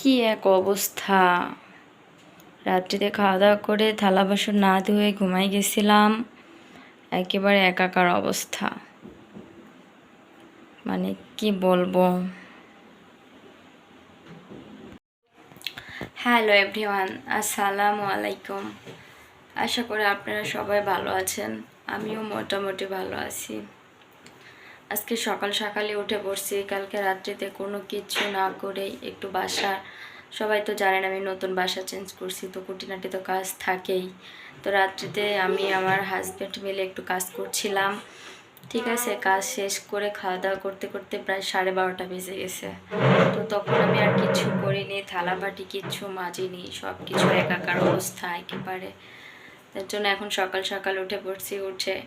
কি এক অবস্থা! রাত্রিতে খাওয়া দাওয়া করে থালা বাসন না ধুয়ে ঘুমাই গেছিলাম, একেবারে একাকার অবস্থা। মানে কি বলবো। হ্যালো এভরিওয়ান, আসসালামু আলাইকুম। আশা করি আপনারা সবাই ভালো আছেন, আমিও মোটামুটি ভালো আছি। আজকে সকাল সকালে উঠে পড়ছি, কালকে রাত্রিতে কোনো কিছু না করেই একটু বাসা, সবাই তো জানেন আমি নতুন বাসা চেঞ্জ করছি, তো খুঁটিনাটি তো কাজ থাকেই। তো রাত্রিতে আমি আমার হাজব্যান্ড মিলে একটু কাজ করছিলাম, ঠিক আছে। কাজ শেষ করে খাওয়া দাওয়া করতে করতে প্রায় 12:30 বেজে গেছে। তো তখন আমি আর কিছু করিনি, থালাবাটি কিচ্ছু মাজিনি, সব কিছু একাকার অবস্থা একেবারে। তার জন্য এখন সকাল সকাল উঠে পড়ছি, উঠে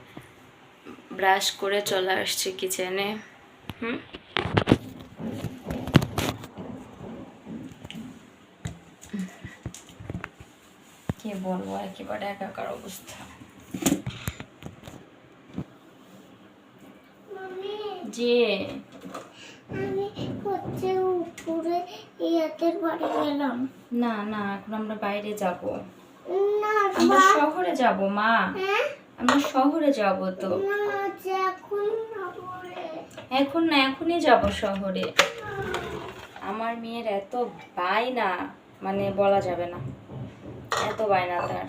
ব্রাশ করে চলে আসছি কিচেনে। কি বলবো, একেবারে একাকার অবস্থা। জি, আমি হচ্ছে উপরে ইয়াতের বাড়ি গেলাম। না না, এখন আমরা বাইরে যাব না, আমরা শহরে যাব মা। আমরা শহরে যাব। তো না, এখন না পরে। এখন না, এখনই যাব শহরে। আমার মেয়ের এত বায়না, মানে বলা যাবে না, এত বায়না তার।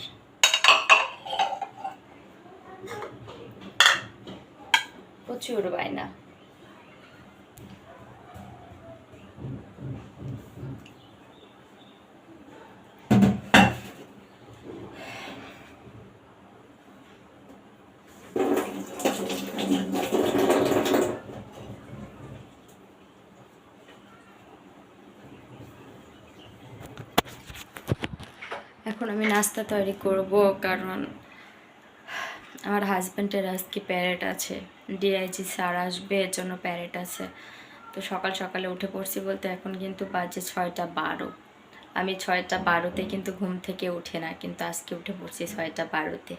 প্রচুর বায়না। এখন আমি নাস্তা তৈরি করব, কারণ আমার হাজব্যান্ডের আজকে প্যারেড আছে, ডিআইজি স্যার আসবে, এর জন্য প্যারেড আছে। তো সকাল সকালে উঠে পড়ছি বলতে এখন কিন্তু বাজে 6:12। আমি 6:12-তে কিন্তু ঘুম থেকে উঠে না, কিন্তু আজকে উঠে পড়ছি 6:12-তে।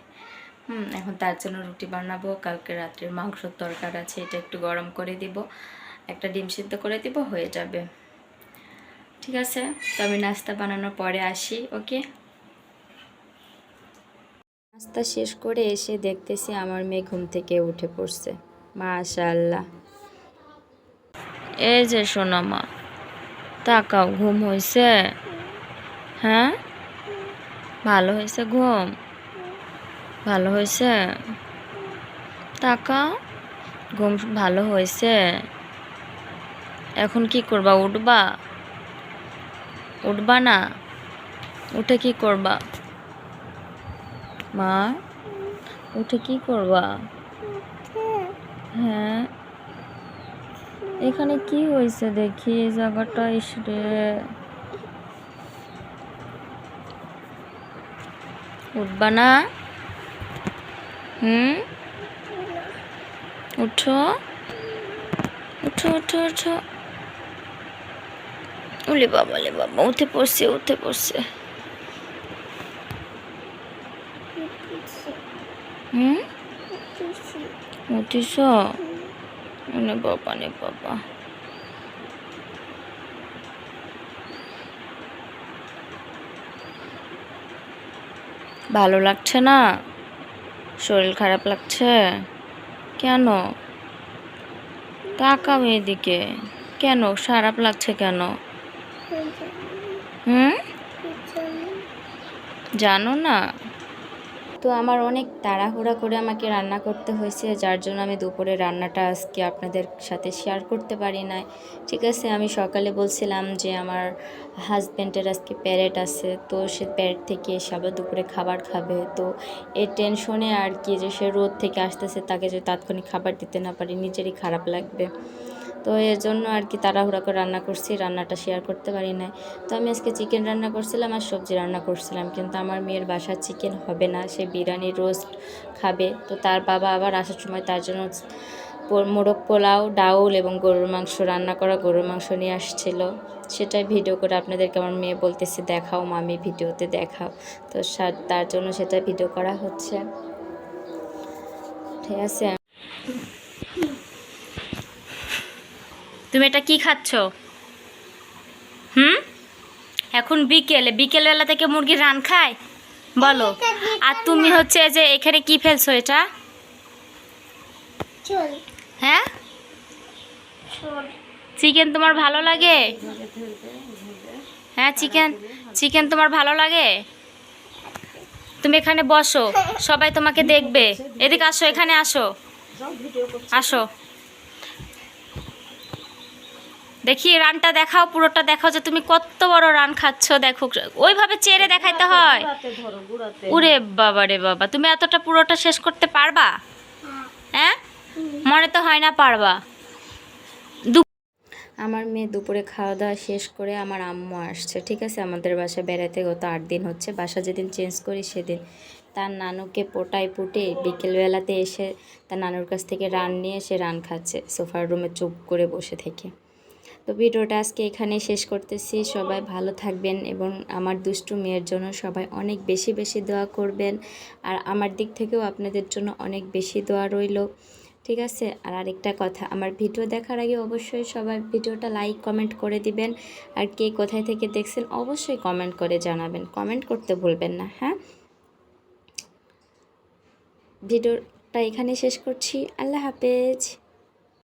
এখন তার জন্য রুটি বানাবো, কালকে রাত্রের মাংসর তরকার আছে, এটা একটু গরম করে দিব, একটা ডিম সিদ্ধ করে দিব, হয়ে যাবে। ঠিক আছে, তো আমি নাস্তা বানানোর পরে আসি। ওকে। নাস্তা শেষ করে এসে দেখতেছি আমার মেয়ে ঘুম থেকে উঠে পড়ছে। মাশাআল্লাহ। এই যে সোনা মা, তাকাও, ঘুম হয়েছে? হ্যাঁ, ভালো হয়েছে ঘুম? ভালো হয়েছে? তাকাও, ঘুম ভালো হয়েছে। এখন কি করবা? উঠবা? উঠবা না? উঠে কি করবা মা? উঠে কি করবা? হ্যাঁ, এখানে কি হয়েছে দেখি, এই জায়গাটা ইসরে। উঠবা না? উঠো, উঠো, উঠো, উঠো। ওলে বাবা, লে বাবা, উঠে পড়ছে, উঠে পড়ছে। উঠিস? নে বাবা, নে বাবা। ভালো লাগছে না? শরীর খারাপ লাগছে? কেন? তাকাও এদিকে। কেন খারাপ লাগছে কেন? জানো না? তো আমার অনেক তাড়াহুড়া করে আমাকে রান্না করতে হয়েছে, যার জন্য আমি দুপুরে রান্নাটা আজকে আপনাদের সাথে শেয়ার করতে পারি নাই। ঠিক আছে, আমি সকালে বলছিলাম যে আমার হাজব্যান্ডের আজকে প্যারেড আছে, তো সে প্যারেড থেকে এসে আবার দুপুরে খাবার খাবে। তো এই টেনশনে আর কি, যে সে রোদ থেকে আসতেছে, তাকে যদি তাৎক্ষণিক খাবার দিতে না পারি নিজেরই খারাপ লাগবে। তো এর জন্য আর কি তাড়াহুড়া করে রান্না করছি, রান্নাটা শেয়ার করতে পারি না। তো আমি আজকে চিকেন রান্না করছিলাম আর সবজি রান্না করছিলাম, কিন্তু আমার মেয়ের বাসায় চিকেন হবে না, সে বিরিয়ানি রোস্ট খাবে। তো তার বাবা আবার আসার সময় তার জন্য মোরগ পোলাও, ডাউল এবং গরুর মাংস রান্না করা গরুর মাংস নিয়ে আসছিল। সেটাই ভিডিও করে আপনাদেরকে আমার মেয়ে বলতেছে দেখাও মামি, ভিডিওতে দেখাও। তো তার জন্য সেটা ভিডিও করা হচ্ছে। ঠিক আছে। তুমি এটা কি খাচ্ছ? এখন বিকেলবেলা থেকে মুরগি রান খায় বলো। আর তুমি হচ্ছে যে এখানে কি ফেলছো এটা? চল হ্যাঁ, চল চিকেন তোমার ভালো লাগে? হ্যাঁ, চিকেন তোমার ভালো লাগে? তুমি এখানে বসো, সবাই তোমাকে দেখবে। এদিকে আসো, এখানে আসো, আসো, দেখি রানটা দেখাও, পুরোটা দেখাও যে তুমি কত বড় রান খাচ্ছ। দেখো, ওইভাবে চেড়ে দেখাইতে হয়। উরে বাবা রে বাবা, তুমি এতটা পুরোটা শেষ করতে পারবা? হ্যাঁ, মনে তো হয় না পারবা। আমার মেয়ে দুপুরে খাওয়া দাওয়া শেষ করে আমার আম্মু আসছে, ঠিক আছে, আমাদের বাসায় বেড়াতে। গত 8 দিন হচ্ছে, বাসা যেদিন চেঞ্জ করি সেদিন তার নানুকে পুটে বিকেলবেলাতে এসে তার নানুর কাছ থেকে রান নিয়ে সে রান খাচ্ছে সোফার রুমে চুপ করে বসে থেকে। তো ভিডিওটা আজকে এখানে শেষ করতেছি। সবাই ভালো থাকবেন এবং আমার দুষ্টু মেয়ের জন্য সবাই অনেক বেশি বেশি দোয়া করবেন। আর আমার দিক থেকেও আপনাদের জন্য অনেক বেশি দোয়া রইল, ঠিক আছে। আর আরেকটা কথা, আমার ভিডিও দেখার আগে অবশ্যই সবাই ভিডিওটা লাইক কমেন্ট করে দিবেন। আর কে কোথায় থেকে দেখছেন অবশ্যই কমেন্ট করে জানাবেন, কমেন্ট করতে ভুলবেন না। হ্যাঁ, ভিডিওটা এখানে শেষ করছি। আল্লাহ হাফেজ।